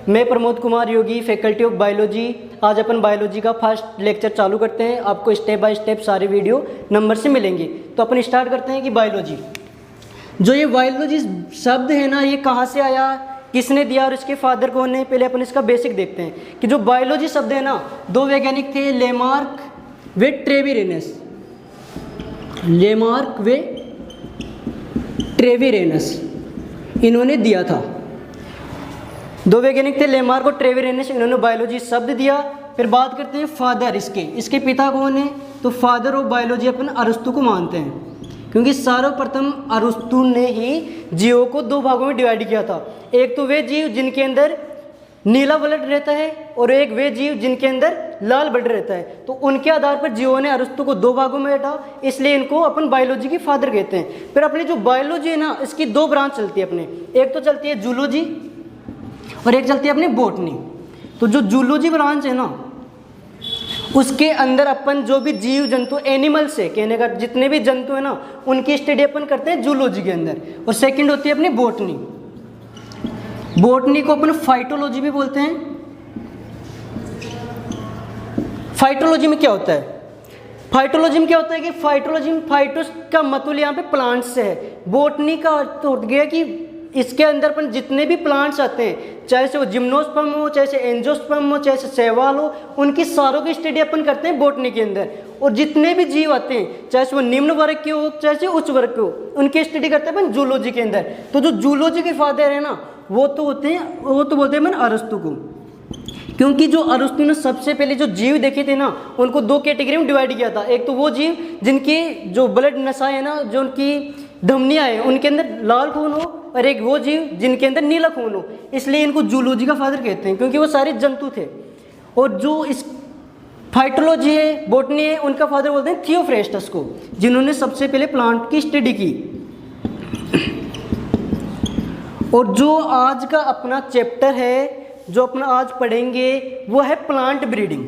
मैं Pramod Kumar Yogi, faculty of biology. आज अपन biology का फर्स्ट लेक्चर चालू करते हैं। आपको स्टेप बाय स्टेप सारे वीडियो नंबर से मिलेंगे। तो अपन स्टार्ट करते हैं कि बायोलॉजी, जो ये बायोलॉजी शब्द है ना, ये कहाँ से आया, किसने दिया और इसके फादर कौन है। पहले अपन इसका बेसिक देखते हैं कि जो बायोलॉजी शब्द है ना, दो वैज्ञानिक थे, लेमार्क वे ट्रेविरेनस। लेमार्क वे ट्रेविरेनस इन्होंने दिया था। दो वैज्ञानिक थे, लेमार्क और ट्रेविरेनस, इन्होंने बायोलॉजी शब्द दिया। फिर बात करते हैं फादर, इसके पिता कौन है। तो फादर ऑफ बायोलॉजी अपन अरस्तु को मानते हैं, क्योंकि सर्वप्रथम अरस्तु ने ही जीवों को दो भागों में डिवाइड किया था। एक तो वे जीव जिनके अंदर नीला ब्लड रहता है और एक वे जीव जिनके अंदर लाल ब्लड रहता है। तो उनके आधार पर जीवों ने अरस्तु को दो भागों में बांटा, इसलिए इनको अपन बायोलॉजी के फादर कहते हैं। फिर अपनी जो बायोलॉजी है ना, इसकी दो ब्रांच चलती है अपने, एक तो चलती है जूलॉजी और एक चलती है अपनी बॉटनी। तो जो जूलॉजी ब्रांच है ना, उसके अंदर अपन जो भी जीव जंतु एनिमल्स है, कहने का जितने भी जंतु है ना, उनकी स्टडी अपन करते हैं जूलॉजी के अंदर। और सेकंड होती है अपनी बॉटनी। बॉटनी को अपन फाइटोलॉजी भी बोलते हैं। फाइटोलॉजी में क्या होता है, फाइटोलॉजी में क्या होता है कि फाइटोलॉजी में फाइटोस का मतलब यहाँ पे प्लांट्स से है। बॉटनी का अर्थ हो गया कि इसके अंदर अपन जितने भी प्लांट्स आते हैं, चाहे से वो जिम्नोस्पर्म हो, चाहे से एंजियोस्पर्म हो, चाहे से शैवाल हो, उनकी सारों की स्टडी अपन करते हैं बॉटनी के अंदर। और जितने भी जीव आते हैं, चाहे से वो निम्न वर्ग के हो, चाहे से उच्च वर्ग के हो, उनकी स्टडी करते हैं अपन जूलॉजी के अंदर। तो जो जूलॉजी के फादर है ना, वो तो बोलते हैं अपन अरस्तु को, क्योंकि जो अरस्तु ने सबसे पहले जो जीव देखे थे ना, उनको दो कैटेगरी में डिवाइड किया था। एक तो वो जीव जिनकी जो ब्लड नसा है ना, जो उनकी धमनियाँ है, उनके अंदर लाल खून हो, और एक वो जीव जिनके अंदर नीला खून हो। इसलिए इनको जूलॉजी का फादर कहते हैं, क्योंकि वो सारे जंतु थे। और जो इस फाइटोलॉजी है, बॉटनी है, उनका फादर बोलते हैं थियोफ्रेस्टस को, जिन्होंने सबसे पहले प्लांट की स्टडी की। और जो आज का अपना चैप्टर है, जो अपना आज पढ़ेंगे, वो है प्लांट ब्रीडिंग।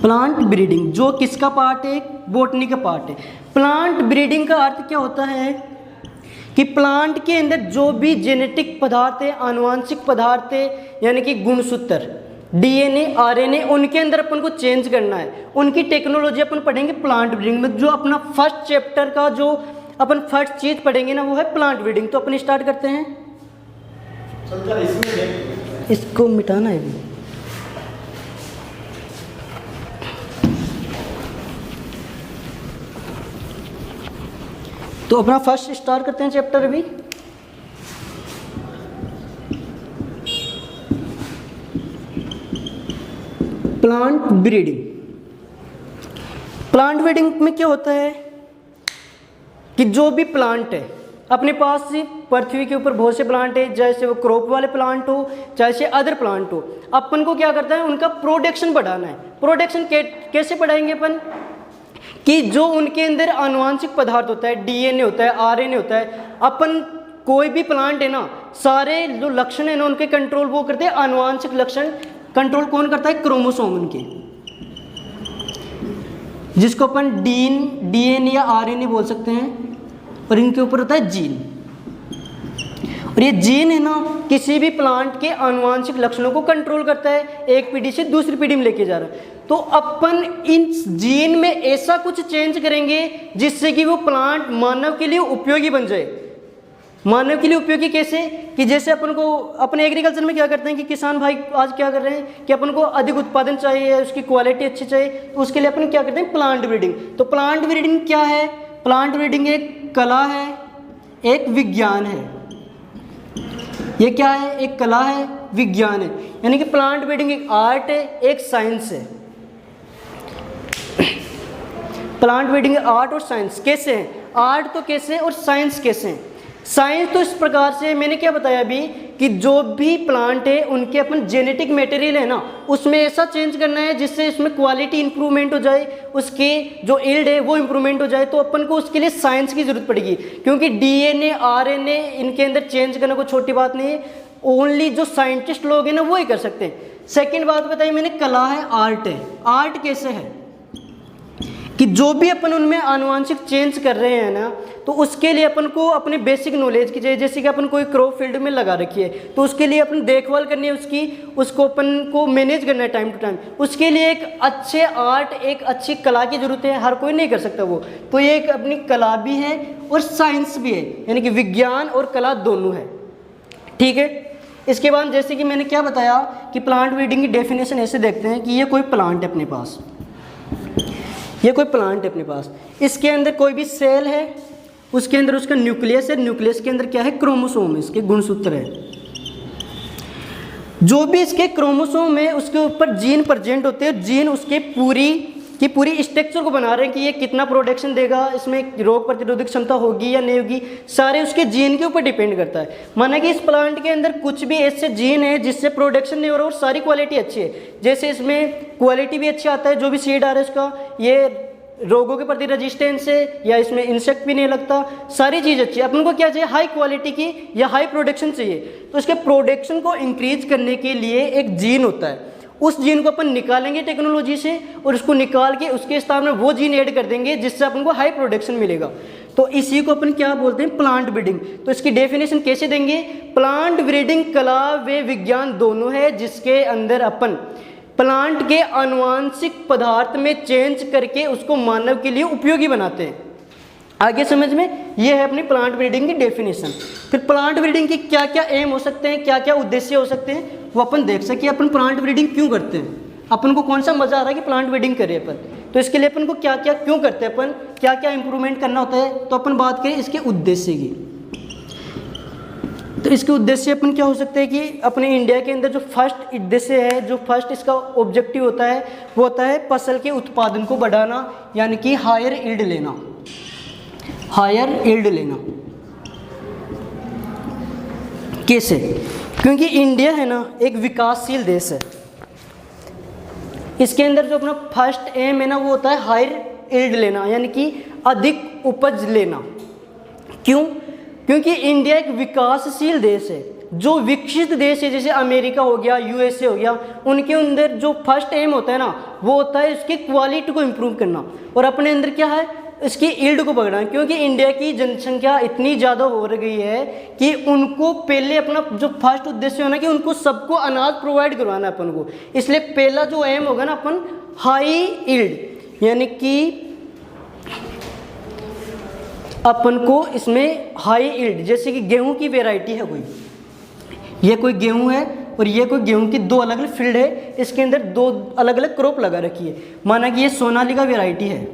प्लांट ब्रीडिंग जो किसका पार्ट है, बॉटनी का पार्ट है। प्लांट ब्रीडिंग का अर्थ क्या होता है कि प्लांट के अंदर जो भी जेनेटिक पदार्थ है, आनुवांशिक पदार्थ है, यानी कि गुणसूत्र, डीएनए, आरएनए, उनके अंदर अपन को चेंज करना है। उनकी टेक्नोलॉजी अपन पढ़ेंगे प्लांट ब्रीडिंग में। जो अपना फर्स्ट चैप्टर का जो अपन फर्स्ट चीज पढ़ेंगे ना, वो है प्लांट ब्रीडिंग। तो अपन स्टार्ट करते हैं। इसको मिटाना है भी। तो अपना फर्स्ट स्टार्ट करते हैं चैप्टर अभी। Plant breeding. प्लांट ब्रीडिंग में क्या होता है कि जो भी प्लांट है अपने पास, पृथ्वी के ऊपर बहुत से प्लांट है, जैसे वो क्रॉप वाले प्लांट हो, चाहे से अदर प्लांट हो, अपन को क्या करता है, उनका प्रोडक्शन बढ़ाना है। प्रोडक्शन कैसे बढ़ाएंगे अपन, कि जो उनके अंदर आनुवांशिक पदार्थ होता है, डीएनए होता है, आरएनए होता है, अपन कोई भी प्लांट है ना, सारे जो लक्षण है ना, उनके कंट्रोल वो करते हैं आनुवांशिक लक्षण। कंट्रोल कौन करता है, क्रोमोसोम उनके, जिसको अपन डीएनए या आरएनए बोल सकते हैं। और इनके ऊपर होता है जीन। और ये जीन है ना, किसी भी प्लांट के आनुवांशिक लक्षणों को कंट्रोल करता है, एक पीढ़ी से दूसरी पीढ़ी में लेके जा रहा है। तो अपन इन जीन में ऐसा कुछ चेंज करेंगे जिससे कि वो प्लांट मानव के लिए उपयोगी बन जाए। मानव के लिए उपयोगी कैसे, कि जैसे अपन को अपने एग्रीकल्चर में क्या करते हैं कि किसान भाई आज क्या कर रहे हैं कि अपन को अधिक उत्पादन चाहिए, उसकी क्वालिटी अच्छी चाहिए, तो उसके लिए अपन क्या करते हैं, प्लांट ब्रीडिंग। तो प्लांट ब्रीडिंग क्या है, प्लांट ब्रीडिंग एक कला है, एक विज्ञान है। ये क्या है, एक कला है, विज्ञान है। यानी कि प्लांट ब्रीडिंग एक आर्ट है, एक साइंस है। प्लांट ब्रीडिंग आर्ट और साइंस कैसे है, आर्ट तो कैसे है और साइंस कैसे है। साइंस तो इस प्रकार से, मैंने क्या बताया अभी, कि जो भी प्लांट है उनके अपन जेनेटिक मटेरियल है ना, उसमें ऐसा चेंज करना है जिससे इसमें क्वालिटी इंप्रूवमेंट हो जाए, उसकी जो यील्ड है वो इंप्रूवमेंट हो जाए। तो अपन को उसके लिए साइंस की जरूरत पड़ेगी, क्योंकि डीएनए, आरएनए, इनके अंदर चेंज करना कोई छोटी बात नहीं है। ओनली जो साइंटिस्ट लोग हैं ना, वो ही कर सकते हैं। सेकेंड बात बताई मैंने, कला है, आर्ट है। आर्ट कैसे है, कि जो भी अपन उनमें आनुवांशिक चेंज कर रहे हैं ना, तो उसके लिए अपन को अपने बेसिक नॉलेज की चाहिए। जैसे कि अपन कोई क्रॉप फील्ड में लगा रखी है, तो उसके लिए अपन देखभाल करनी है उसकी, उसको अपन को मैनेज करना है टाइम टू टाइम। उसके लिए एक अच्छे आर्ट, एक अच्छी कला की जरूरत है, हर कोई नहीं कर सकता वो। तो ये एक अपनी कला भी है और साइंस भी है, यानी कि विज्ञान और कला दोनों है, ठीक है। इसके बाद जैसे कि मैंने क्या बताया कि प्लांट ब्रीडिंग की डेफिनेशन ऐसे देखते हैं कि ये कोई प्लांट है अपने पास, ये कोई प्लांट है अपने पास, इसके अंदर कोई भी सेल है, उसके अंदर उसका न्यूक्लियस है, न्यूक्लियस के अंदर क्या है, क्रोमोसोम है, इसके गुणसूत्र है। जो भी इसके क्रोमोसोम है उसके ऊपर जीन प्रेजेंट होते हैं, जीन उसके पूरी स्ट्रक्चर को बना रहे हैं कि ये कितना प्रोडक्शन देगा, इसमें रोग प्रतिरोधक क्षमता होगी या नहीं होगी, सारे उसके जीन के ऊपर डिपेंड करता है। माना कि इस प्लांट के अंदर कुछ भी ऐसे जीन है जिससे प्रोडक्शन नहीं हो रहा और सारी क्वालिटी अच्छी है, जैसे इसमें क्वालिटी भी अच्छा आता है, जो भी सीड आ रहा है उसका, ये रोगों के प्रति रेजिस्टेंस है, या इसमें इंसेक्ट भी नहीं लगता, सारी चीज़ अच्छी है। अपन को क्या चाहिए, हाई क्वालिटी की या हाई प्रोडक्शन चाहिए। तो इसके प्रोडक्शन को इंक्रीज करने के लिए एक जीन होता है, उस जीन को अपन निकालेंगे टेक्नोलॉजी से, और उसको निकाल के उसके स्थान में वो जीन ऐड कर देंगे जिससे अपन को हाई प्रोडक्शन मिलेगा। तो इसी को अपन क्या बोलते हैं, प्लांट ब्रीडिंग। तो इसकी डेफिनेशन कैसे देंगे, प्लांट ब्रीडिंग कला व विज्ञान दोनों है, जिसके अंदर अपन प्लांट के आनुवांशिक पदार्थ में चेंज करके उसको मानव के लिए उपयोगी बनाते हैं। आगे समझ में, ये है अपनी प्लांट ब्रीडिंग की डेफिनेशन। फिर प्लांट ब्रीडिंग की क्या क्या एम हो सकते हैं, क्या क्या उद्देश्य हो सकते हैं, वो अपन देख सके। अपन प्लांट ब्रीडिंग क्यों करते हैं, अपन को कौन सा मजा आ रहा है कि प्लांट ब्रीडिंग करें अपन, तो इसके लिए अपन को क्या क्या क्यों करते हैं, अपन क्या क्या इंप्रूवमेंट करना होता है। तो अपन बात करें इसके उद्देश्य की, तो इसके उद्देश्य अपन क्या हो सकते हैं कि अपने इंडिया के अंदर जो फर्स्ट उद्देश्य है, जो फर्स्ट इसका ऑब्जेक्टिव होता है, वो होता है फसल के उत्पादन को बढ़ाना, यानी कि हायर यील्ड लेना, हायर यील्ड लेना। कैसे, क्योंकि इंडिया है ना एक विकासशील देश है, इसके अंदर जो अपना फर्स्ट एम है ना वो होता है हायर यील्ड लेना, यानी कि अधिक उपज लेना। क्यों, क्योंकि इंडिया एक विकासशील देश है। जो विकसित देश है जैसे अमेरिका हो गया, यूएसए हो गया, उनके अंदर जो फर्स्ट एम होता है ना वो होता है इसकी क्वालिटी को इम्प्रूव करना, और अपने अंदर क्या है, इसकी यील्ड को बढ़ाना। क्योंकि इंडिया की जनसंख्या इतनी ज़्यादा हो रही है कि उनको पहले अपना जो फर्स्ट उद्देश्य होना कि उनको सबको अनाज प्रोवाइड करवाना है अपन को, इसलिए पहला जो एम होगा ना अपन हाई यील्ड, यानी कि अपन को इसमें हाई यील्ड, जैसे कि गेहूं की वैरायटी है कोई, ये कोई गेहूं है और ये कोई गेहूं की दो अलग अलग फील्ड है, इसके अंदर दो अलग अलग क्रॉप लगा रखी है। माना कि ये सोनालिका वैरायटी है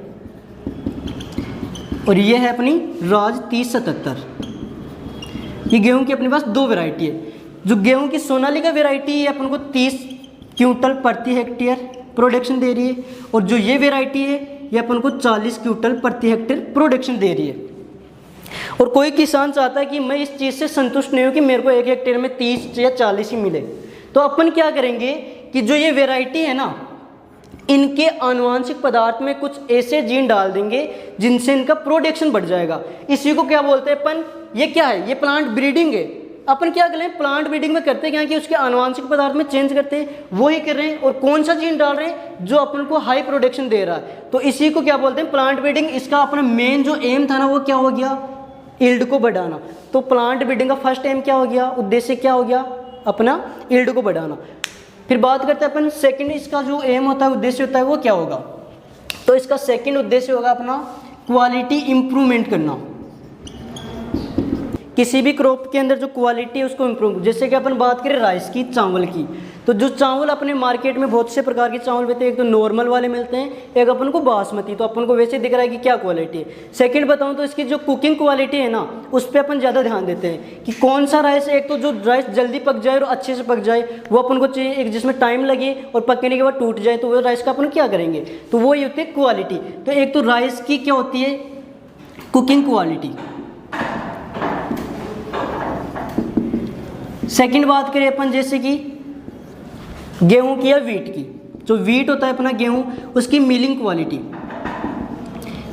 और ये है अपनी राज 3077। ये गेहूं की अपने पास दो वैरायटी है। जो गेहूं की सोनालिका वैरायटी है अपन को 30 क्विंटल प्रति हेक्टेयर प्रोडक्शन दे रही है, और जो ये वैरायटी है ये अपन को 40 क्विंटल प्रति हेक्टेयर प्रोडक्शन दे रही है। और कोई किसान चाहता है कि मैं इस चीज़ से संतुष्ट नहीं हूँ कि मेरे को एक हेक्टेयर में 30 या 40 ही मिले, तो अपन क्या करेंगे कि जो ये वैरायटी है ना इनके आनुवांशिक पदार्थ में कुछ ऐसे जीन डाल देंगे जिनसे इनका प्रोडक्शन बढ़ जाएगा। इसी को क्या बोलते हैं अपन, ये क्या है, ये प्लांट ब्रीडिंग है। अपन क्या करें, प्लांट ब्रीडिंग में करते क्या कि उसके आनुवांशिक पदार्थ में चेंज करते हैं, वो ही कर रहे हैं। और कौन सा जीन डाल रहे हैं जो अपन को हाई प्रोडक्शन दे रहा है, तो इसी को क्या बोलते हैं प्लांट ब्रीडिंग। इसका अपना मेन जो एम था ना वो क्या हो गया, यील्ड को बढ़ाना। तो प्लांट ब्रीडिंग का फर्स्ट एम क्या हो गया, उद्देश्य क्या हो गया, अपना यील्ड को बढ़ाना। फिर बात करते हैं अपन सेकंड, इसका जो एम होता है, उद्देश्य होता है, वो क्या होगा। तो इसका सेकंड उद्देश्य होगा अपना क्वालिटी इंप्रूवमेंट करना। किसी भी क्रॉप के अंदर जो क्वालिटी है उसको इम्प्रूव, जैसे कि अपन बात करें राइस की, चावल की, तो जो चावल अपने मार्केट में बहुत से प्रकार के चावल मिलते हैं। एक तो नॉर्मल वाले मिलते हैं, एक अपन को बासमती, तो अपन को वैसे दिख रहा है कि क्या क्वालिटी है। सेकंड बताऊं तो इसकी जो कुकिंग क्वालिटी है ना उस पर अपन ज़्यादा ध्यान देते हैं कि कौन सा राइस, एक तो जो राइस जल्दी पक जाए और अच्छे से पक जाए वो अपन को चाहिए, एक जिसमें टाइम लगे और पकने के बाद टूट जाए, तो वो राइस का अपन क्या करेंगे, तो वो ये होती है क्वालिटी। तो एक तो राइस की क्या होती है, कुकिंग क्वालिटी। सेकंड बात करें अपन जैसे कि गेहूं की या वीट की, जो वीट होता है अपना गेहूं, उसकी मिलिंग क्वालिटी।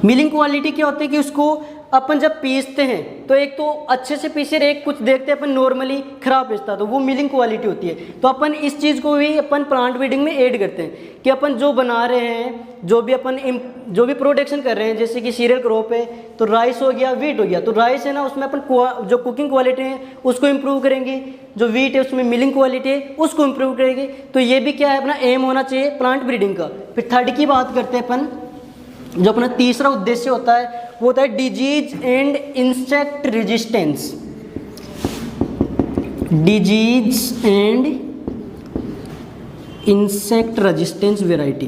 मिलिंग क्वालिटी क्या होती है कि उसको अपन जब पीसते हैं तो एक तो अच्छे से पीसे, एक कुछ देखते हैं अपन नॉर्मली खराब पीसता, तो वो मिलिंग क्वालिटी होती है। तो अपन इस चीज़ को भी अपन प्लांट ब्रीडिंग में ऐड करते हैं कि अपन जो बना रहे हैं, जो भी प्रोडक्शन कर रहे हैं, जैसे कि सीरियल क्रॉप है तो राइस हो गया, वीट हो गया, तो राइस है ना उसमें अपन जो कुकिंग क्वालिटी है उसको इम्प्रूव करेंगे, जो वीट है उसमें मिलिंग क्वालिटी है उसको इम्प्रूव करेंगे। तो ये भी क्या है, अपना एम होना चाहिए प्लांट ब्रीडिंग का। फिर थर्ड की बात करते हैं अपन, जो अपना तीसरा उद्देश्य होता है वो होता है disease and insect resistance. Disease and insect resistance variety.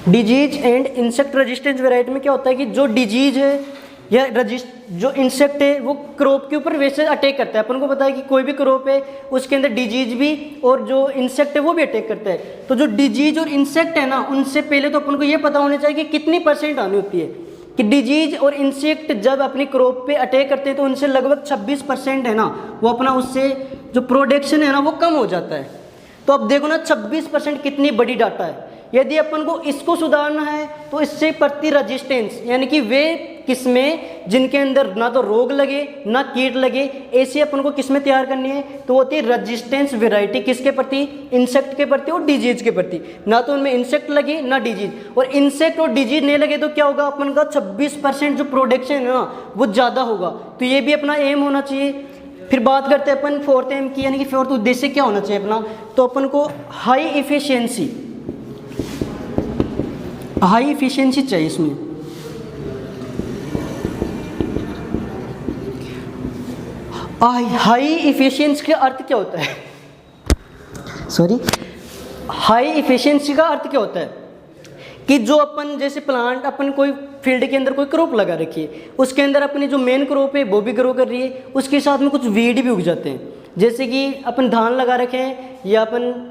Disease and insect resistance variety में क्या होता है कि जो डिजीज है या जो इंसेक्ट है वो क्रॉप के ऊपर वैसे अटैक करता है। अपन को पता है कि कोई भी क्रॉप है उसके अंदर डिजीज भी और जो इंसेक्ट है वो भी अटैक करता है। तो जो डिजीज और इंसेक्ट है ना, उनसे पहले तो अपन को ये पता होना चाहिए कि कितनी % आनी होती है, कि डिजीज और इंसेक्ट जब अपनी क्रॉप पे अटैक करते हैं तो उनसे लगभग 26% है ना, वो अपना उससे जो प्रोडक्शन है ना वो कम हो जाता है। तो अब देखो ना 26% कितनी बड़ी डाटा है। यदि अपन को इसको सुधारना है तो इससे प्रति रेजिस्टेंस, यानी कि वे किस्में जिनके अंदर ना तो रोग लगे ना कीट लगे, ऐसी अपन को किस्में तैयार करनी है। तो होती है रेजिस्टेंस वैरायटी, किसके प्रति, इंसेक्ट के प्रति और डिजीज के प्रति। ना तो उनमें इंसेक्ट लगे ना डिजीज, और इंसेक्ट और डिजीज नहीं लगे तो क्या होगा, अपन का 26% जो प्रोडक्शन है ना वो ज़्यादा होगा। तो ये भी अपना एम होना चाहिए। फिर बात करते हैं अपन फोर्थ एम की, यानी कि फोर्थ उद्देश्य क्या होना चाहिए अपना, तो अपन को हाई इफिशियंसी चाहिए इसमें। हाई इफिशियंसी का अर्थ क्या होता है, हाई इफिशियंसी का अर्थ क्या होता है कि जो अपन जैसे प्लांट, अपन कोई फील्ड के अंदर कोई क्रॉप लगा रखी है, उसके अंदर अपनी जो मेन क्रॉप है वो भी ग्रो कर रही है, उसके साथ में कुछ वीड भी उग जाते हैं। जैसे कि अपन धान लगा रखे हैं या अपन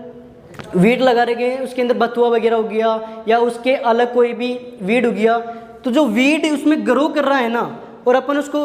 वीड लगा रखे हैं, उसके अंदर बथुआ वगैरह उग गया या उसके अलग कोई भी वीड उग गया। तो जो वीड उसमें ग्रो कर रहा है ना, और अपन उसको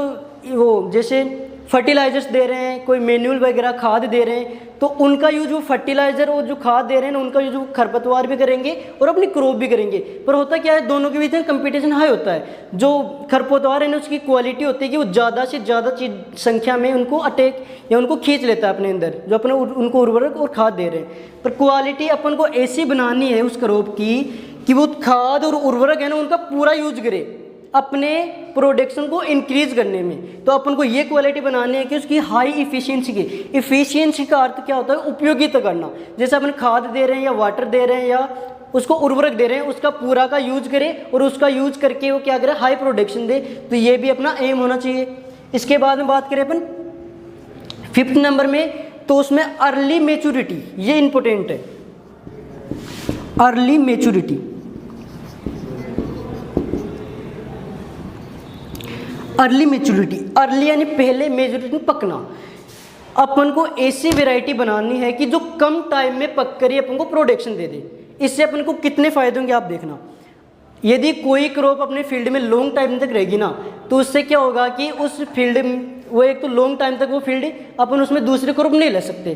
वो जैसे फर्टिलाइजर्स दे रहे हैं, कोई मैन्यूल वगैरह खाद दे रहे हैं, तो उनका यूज वो फर्टिलाइजर और जो खाद दे रहे हैं ना उनका यूज वो खरपतवार भी करेंगे और अपनी क्रॉप भी करेंगे। पर होता क्या है, दोनों के बीच में कंपटीशन हाई होता है। जो खरपतवार है ना उसकी क्वालिटी होती है कि वो ज़्यादा से ज़्यादा चीज संख्या में उनको अटैक या उनको खींच लेता है अपने अंदर, जो अपने उनको उर्वरक और खाद दे रहे हैं। पर क्वालिटी अपन को ऐसी बनानी है उस क्रॉप की कि वो खाद और उर्वरक है ना उनका पूरा यूज करे अपने प्रोडक्शन को इंक्रीज करने में। तो अपन को ये क्वालिटी बनानी है कि उसकी हाई इफिशियंसी की। इफिशियंसी का अर्थ क्या होता है, उपयोगिता करना। जैसे अपन खाद दे रहे हैं या वाटर दे रहे हैं या उसको उर्वरक दे रहे हैं, उसका पूरा का यूज करें और उसका यूज करके वो क्या करे, हाई प्रोडक्शन दे। तो ये भी अपना एम होना चाहिए। इसके बाद में बात करें अपन 5th नंबर में, तो उसमें अर्ली मेच्योरिटी, ये इंपॉर्टेंट है। Early maturity, early maturity, early यानी पहले, मेच्योरिटी पकना। अपन को ऐसी वैरायटी बनानी है कि जो कम टाइम में पक कर ही अपन को प्रोडक्शन दे दे। इससे अपन को कितने फायदे होंगे आप देखना। यदि कोई क्रॉप अपने फील्ड में लॉन्ग टाइम तक रहेगी ना, तो उससे क्या होगा कि उस फील्ड में वो एक तो लॉन्ग टाइम तक वो फील्ड अपन उसमें दूसरे क्रॉप नहीं ले सकते।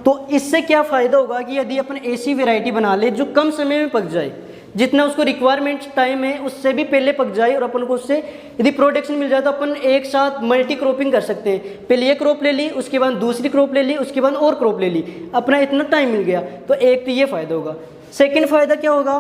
तो इससे क्या फ़ायदा होगा कि यदि अपन ऐसी वैरायटी बना ले जो कम समय में पक जाए, जितना उसको रिक्वायरमेंट टाइम है उससे भी पहले पक जाए, और अपन को उससे यदि प्रोडक्शन मिल जाए तो अपन एक साथ मल्टी क्रॉपिंग कर सकते हैं। पहले ये क्रॉप ले ली, उसके बाद दूसरी क्रॉप ले ली, उसके बाद और क्रॉप ले ली, अपना इतना टाइम मिल गया। तो एक तो ये फ़ायदा होगा। सेकेंड फ़ायदा क्या होगा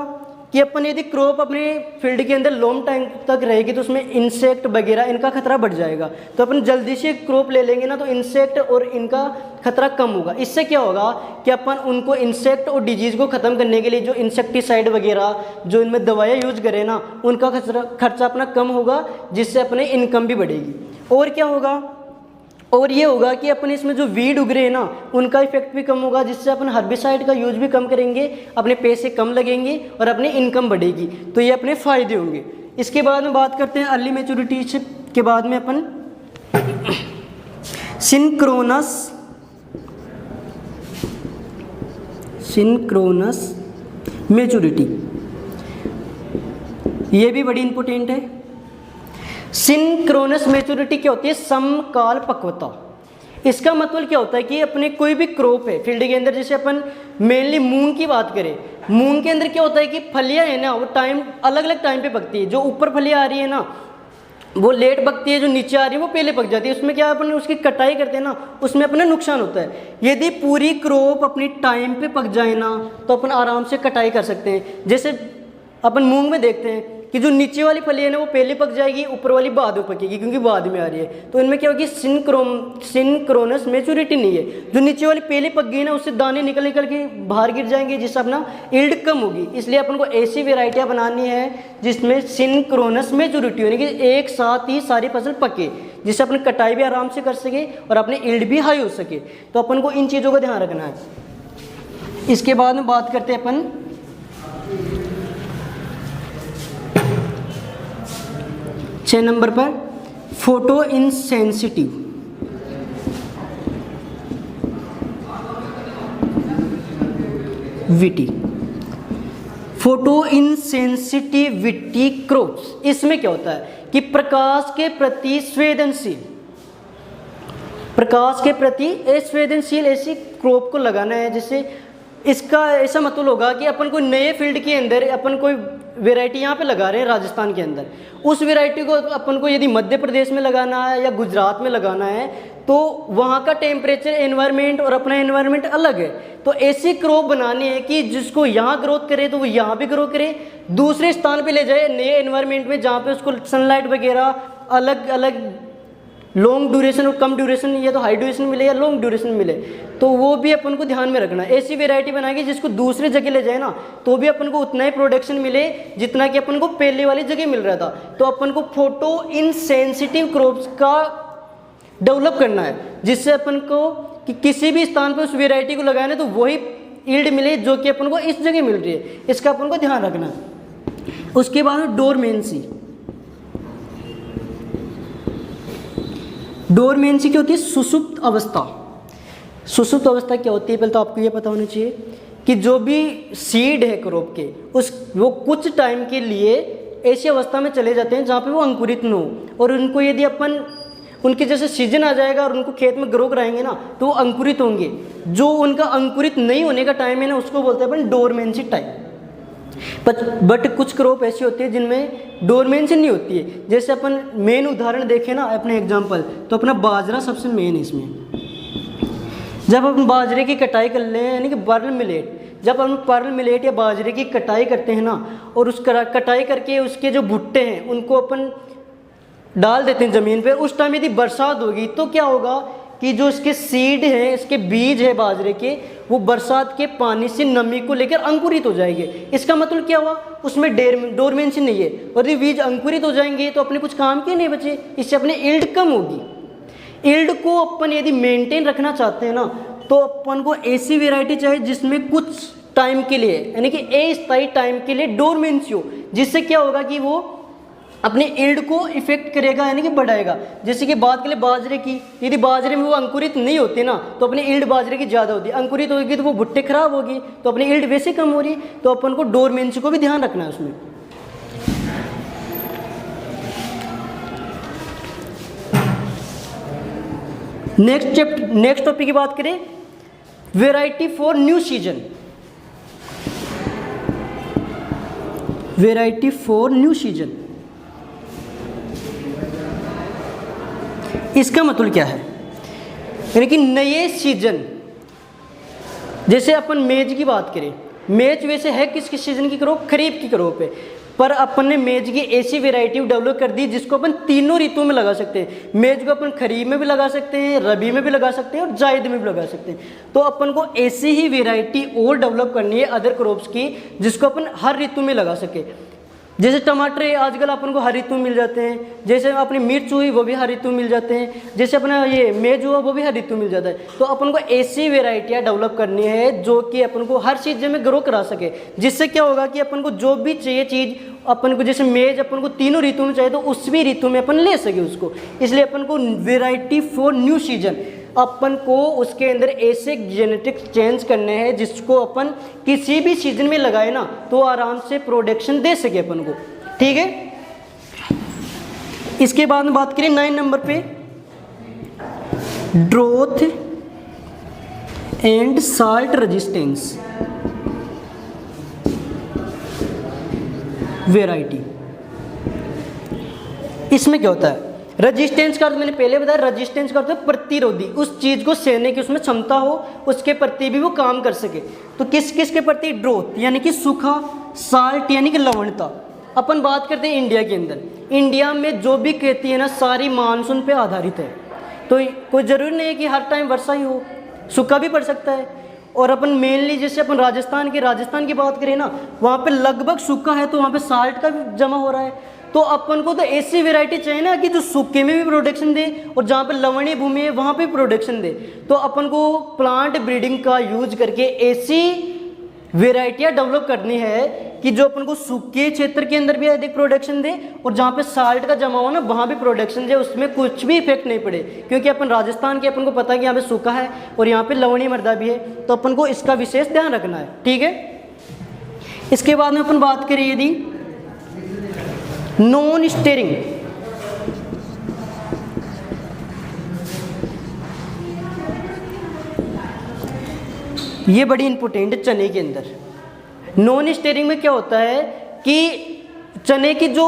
कि अपन यदि क्रॉप अपने फील्ड के अंदर लॉन्ग टाइम तक रहेगी तो उसमें इंसेक्ट वगैरह इनका खतरा बढ़ जाएगा। तो अपन जल्दी से क्रॉप ले लेंगे ना तो इंसेक्ट और इनका खतरा कम होगा। इससे क्या होगा कि अपन उनको इंसेक्ट और डिजीज़ को ख़त्म करने के लिए जो इंसेक्टिसाइड वगैरह जो इनमें दवाइयाँ यूज करें ना, उनका खर्चा अपना कम होगा, जिससे अपने इनकम भी बढ़ेगी। और क्या होगा, और ये होगा कि अपन इसमें जो वीड उग रहे हैं ना उनका इफेक्ट भी कम होगा, जिससे अपन हर्बिसाइड का यूज भी कम करेंगे, अपने पैसे कम लगेंगे और अपनी इनकम बढ़ेगी। तो ये अपने फ़ायदे होंगे। इसके बाद में बात करते हैं अर्ली मैच्योरिटी के बाद में अपन सिंक्रोनस मैच्योरिटी, ये भी बड़ी इंपॉर्टेंट है। सिंक्रोनस मैच्योरिटी क्या होती है, समकाल पक्वता। इसका मतलब क्या होता है कि अपने कोई भी क्रॉप है फील्ड के अंदर, जैसे अपन मेनली मूंग की बात करें, मूंग के अंदर क्या होता है कि फलियां है ना वो टाइम अलग अलग टाइम पे पकती है। जो ऊपर फलियां आ रही है ना वो लेट पकती है, जो नीचे आ रही है वो पहले पक जाती है। उसमें क्या अपन उसकी कटाई करते हैं ना, उसमें अपना नुकसान होता है। यदि पूरी क्रॉप अपनी टाइम पे पक जाए ना तो अपन आराम से कटाई कर सकते हैं। जैसे अपन मूंग में देखते हैं कि जो नीचे वाली फली है ना वो पहले पक जाएगी, ऊपर वाली बाद में पकेगी क्योंकि बाद में आ रही है। तो इनमें क्या होगी, सिंक्रोनस मैच्योरिटी नहीं है। जो नीचे वाली पहले पक गई ना उससे दाने निकल निकल के बाहर गिर जाएंगे, जिससे अपना यील्ड कम होगी। इसलिए अपन को ऐसी वेराइटियाँ बनानी है जिसमें सिंक्रोनस मैच्योरिटी यानी कि एक साथ ही सारी फसल पके, जिससे अपन कटाई भी आराम से कर सके और अपने यील्ड भी हाई हो सके। तो अपन को इन चीज़ों का ध्यान रखना है। इसके बाद में बात करते हैं अपन 6 नंबर पर photo insensitivity. Photo insensitivity crops, इसमें क्या होता है कि प्रकाश के प्रति संवेदनशील ऐसी क्रॉप को लगाना है। जैसे इसका ऐसा मतलब होगा कि अपन कोई नए फील्ड के अंदर अपन कोई वैरायटी यहाँ पे लगा रहे हैं राजस्थान के अंदर, उस वैरायटी को अपन को यदि मध्य प्रदेश में लगाना है या गुजरात में लगाना है तो वहाँ का टेम्परेचर एनवायरनमेंट और अपना एनवायरनमेंट अलग है। तो ऐसी क्रॉप बनानी है कि जिसको यहाँ ग्रोथ करे तो वो यहाँ भी ग्रो करे, दूसरे स्थान पे ले जाए नए एनवायरनमेंट में जहाँ पे उसको सनलाइट वगैरह अलग अलग लॉन्ग ड्यूरेशन और कम ड्यूरेशन या तो हाई ड्यूरेशन मिले या लॉन्ग ड्यूरेशन मिले, तो वो भी अपन को ध्यान में रखना है। ऐसी वैरायटी बनाएगी जिसको दूसरे जगह ले जाए ना तो भी अपन को उतना ही प्रोडक्शन मिले जितना कि अपन को पहले वाली जगह मिल रहा था। तो अपन को फोटो इनसेंसिटिव क्रॉप्स का डेवलप करना है, जिससे अपन को कि किसी भी स्थान पर उस वैरायटी को लगाना तो वही यील्ड मिले जो कि अपन को इस जगह मिल रही है। इसका अपन को ध्यान रखना है। उसके बाद डोरमेंसी क्या होती है, सुसुप्त अवस्था। सुसुप्त अवस्था क्या होती है पहले तो आपको ये पता होना चाहिए कि जो भी सीड है क्रॉप के वो कुछ टाइम के लिए ऐसी अवस्था में चले जाते हैं जहाँ पे वो अंकुरित न हो, और उनको यदि अपन उनके जैसे सीजन आ जाएगा और उनको खेत में ग्रो कराएंगे ना तो वो अंकुरित होंगे। जो उनका अंकुरित नहीं होने का टाइम है ना उसको बोलते हैं अपन डोरमेंसी टाइम। बट कुछ क्रॉप ऐसी होती है जिनमें डोरमेंसी नहीं होती है। जैसे अपन मेन उदाहरण देखें ना अपने एग्जांपल, तो अपना बाजरा सबसे मेन है इसमें। जब अपन बाजरे की कटाई कर लें यानी कि पर्ल मिलेट, जब हम पर्ल मिलेट या बाजरे की कटाई करते हैं ना और उस कटाई करके उसके जो भुट्टे हैं उनको अपन डाल देते हैं ज़मीन पे, उस टाइम यदि बरसात होगी तो क्या होगा कि जो इसके सीड हैं, इसके बीज है बाजरे के, वो बरसात के पानी से नमी को लेकर अंकुरित हो जाएंगे। इसका मतलब क्या हुआ, उसमें डोरमेंसी नहीं है। और यदि बीज अंकुरित हो जाएंगे तो अपने कुछ काम के नहीं बचे, इससे अपने यील्ड कम होगी। यील्ड को अपन यदि मेंटेन रखना चाहते हैं ना तो अपन को ऐसी वैरायटी चाहिए जिसमें कुछ टाइम के लिए यानी कि अस्थायी टाइम के लिए डोरमेंसी हो, जिससे क्या होगा कि वो अपने यील्ड को इफेक्ट करेगा यानी कि बढ़ाएगा। जैसे कि बात करें बाजरे की, यदि बाजरे में वो अंकुरित नहीं होते ना तो अपनी यील्ड बाजरे की ज़्यादा होती है, अंकुरित होगी तो वो भुट्टे खराब होगी तो अपनी यील्ड वैसे कम हो रही है। तो अपन को डोरमेंसी को भी ध्यान रखना है उसमें। नेक्स्ट टॉपिक की बात करें, variety for new season. Variety for new season, इसका मतलब क्या है, यानी कि नए सीजन। जैसे अपन मेज की बात करें, मेज वैसे है किस सीजन की क्रॉप, खरीफ की क्रॉप है, पर अपन ने मेज की ऐसी वैरायटी डेवलप कर दी जिसको अपन तीनों ऋतुओं में लगा सकते हैं। मेज को अपन खरीफ में भी लगा सकते हैं, रबी में भी लगा सकते हैं और जायद में भी लगा सकते हैं। तो अपन को ऐसी ही वैरायटी और डेवलप करनी है अदर क्रॉप्स की जिसको अपन हर ऋतु में लगा सके। जैसे टमाटर आजकल अपन को हर ऋतु मिल जाते हैं, जैसे अपनी मिर्च हुई वो भी हर ऋतु मिल जाते हैं, जैसे अपना ये मेज हुआ वो भी हर ऋतु मिल जाता है। तो अपन को ऐसी वैरायटियाँ डेवलप करनी है जो कि अपन को हर चीज़ में ग्रो करा सके, जिससे क्या होगा कि अपन को जो भी चाहिए चीज़ अपन को, जैसे मेज अपन को तीनों ऋतु में चाहिए तो उस भी ऋतु में अपन ले सके उसको। इसलिए अपन को वेराइटी फॉर न्यू सीजन, अपन को उसके अंदर ऐसे जेनेटिक्स चेंज करने हैं जिसको अपन किसी भी सीजन में लगाए ना तो आराम से प्रोडक्शन दे सके अपन को। ठीक है, इसके बाद में बात करें 9 नंबर पे drought and salt resistance variety. इसमें क्या होता है, रजिस्टेंस का अर्थ मैंने पहले बताया, रजिस्टेंस का अर्थ है प्रतिरोधी, उस चीज़ को सहने की उसमें क्षमता हो, उसके प्रति भी वो काम कर सके। तो किस किस के प्रति, ड्रोथ यानी कि सूखा, साल्ट यानी कि लवणता। अपन बात करते हैं इंडिया के अंदर, इंडिया में जो भी खेती है ना सारी मानसून पे आधारित है, तो कोई ज़रूरी नहीं है कि हर टाइम वर्षा ही हो, सूखा भी पड़ सकता है। और अपन मेनली जैसे अपन राजस्थान की बात करें ना, वहाँ पे लगभग सूखा है तो वहाँ पे साल्ट का भी जमा हो रहा है। तो अपन को तो ऐसी वैरायटी चाहिए ना कि जो सूखे में भी प्रोडक्शन दे और जहाँ पे लवणीय भूमि है वहाँ पे प्रोडक्शन दे। तो अपन को प्लांट ब्रीडिंग का यूज करके ऐसी वेराइटियाँ डेवलप करनी है कि जो अपन को सूखे क्षेत्र के अंदर भी अधिक प्रोडक्शन दे और जहाँ पे साल्ट का जमा हो ना वहाँ भी प्रोडक्शन दे, उसमें कुछ भी इफेक्ट नहीं पड़े। क्योंकि अपन राजस्थान के, अपन को पता है कि यहाँ पे सूखा है और यहाँ पे लवणीय मृदा भी है, तो अपन को इसका विशेष ध्यान रखना है। ठीक है, इसके बाद में अपन बात करें यदि नॉन स्टेरिंग, ये बड़ी इंपॉर्टेंट है चने के अंदर। नॉन स्टेरिंग में क्या होता है कि चने की जो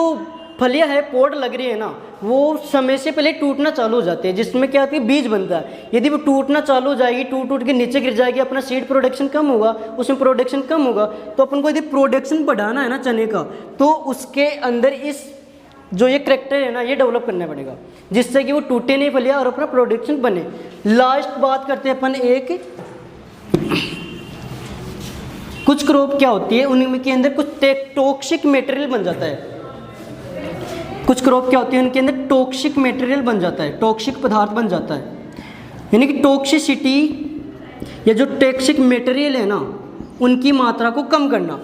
फलियां है, पोड लग रही है ना, वो समय से पहले टूटना चालू हो जाते हैं, जिसमें क्या होती है, बीज बनता है। यदि वो टूटना चालू हो जाएगी, टूट के नीचे गिर जाएगी, अपना सीड प्रोडक्शन कम होगा, उसमें प्रोडक्शन कम होगा। तो अपन को यदि प्रोडक्शन बढ़ाना है ना चने का, तो उसके अंदर इस जो ये करैक्टर है ना ये डेवलप करना पड़ेगा, जिससे कि वो टूटे नहीं फलियां और अपना प्रोडक्शन बने। लास्ट बात करते हैं अपन एक, कुछ क्रॉप क्या होती है उनके अंदर कुछ टॉक्सिक मटेरियल बन जाता है। कुछ क्रॉप क्या होती है उनके अंदर टॉक्सिक मटेरियल बन जाता है, टॉक्सिक पदार्थ बन जाता है। यानी कि टॉक्सिसिटी या जो टॉक्सिक मटेरियल है ना उनकी मात्रा को कम करना।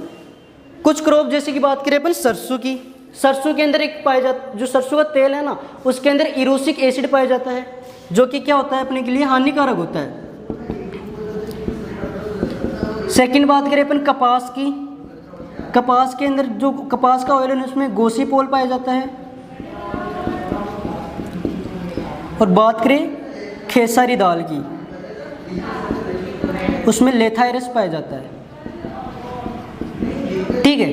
कुछ क्रॉप जैसे कि बात करें अपन सरसों की, सरसों के अंदर एक पाया जाता, जो सरसों का तेल है ना उसके अंदर इरोसिक एसिड पाया जाता है, जो कि क्या होता है अपने के लिए हानिकारक होता है। सेकंड बात करें अपन कपास की, कपास के अंदर जो कपास का ऑयल है उसमें गोसीपोल पाया जाता है। और बात करें खेसारी दाल की, उसमें लेथाइरस पाया जाता है। ठीक है,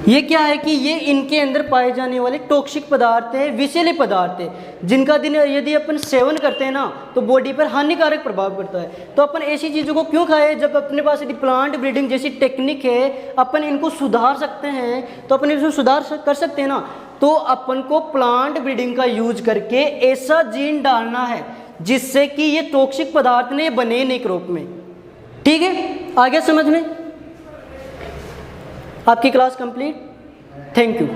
ये क्या है कि ये इनके अंदर पाए जाने वाले टॉक्सिक पदार्थ है, विषैले पदार्थ है, जिनका दिन यदि अपन सेवन करते हैं ना तो बॉडी पर हानिकारक प्रभाव पड़ता है। तो अपन ऐसी चीज़ों को क्यों खाए, जब अपने पास यदि प्लांट ब्रीडिंग जैसी टेक्निक है, अपन इनको सुधार सकते हैं, तो अपन इसमें सुधार कर सकते हैं ना। तो अपन को प्लांट ब्रीडिंग का यूज करके ऐसा जीन डालना है जिससे कि ये टॉक्सिक पदार्थ ने बने नहीं क्रॉप में। ठीक है, आ गया समझ में? आपकी क्लास कंप्लीट। Thank you.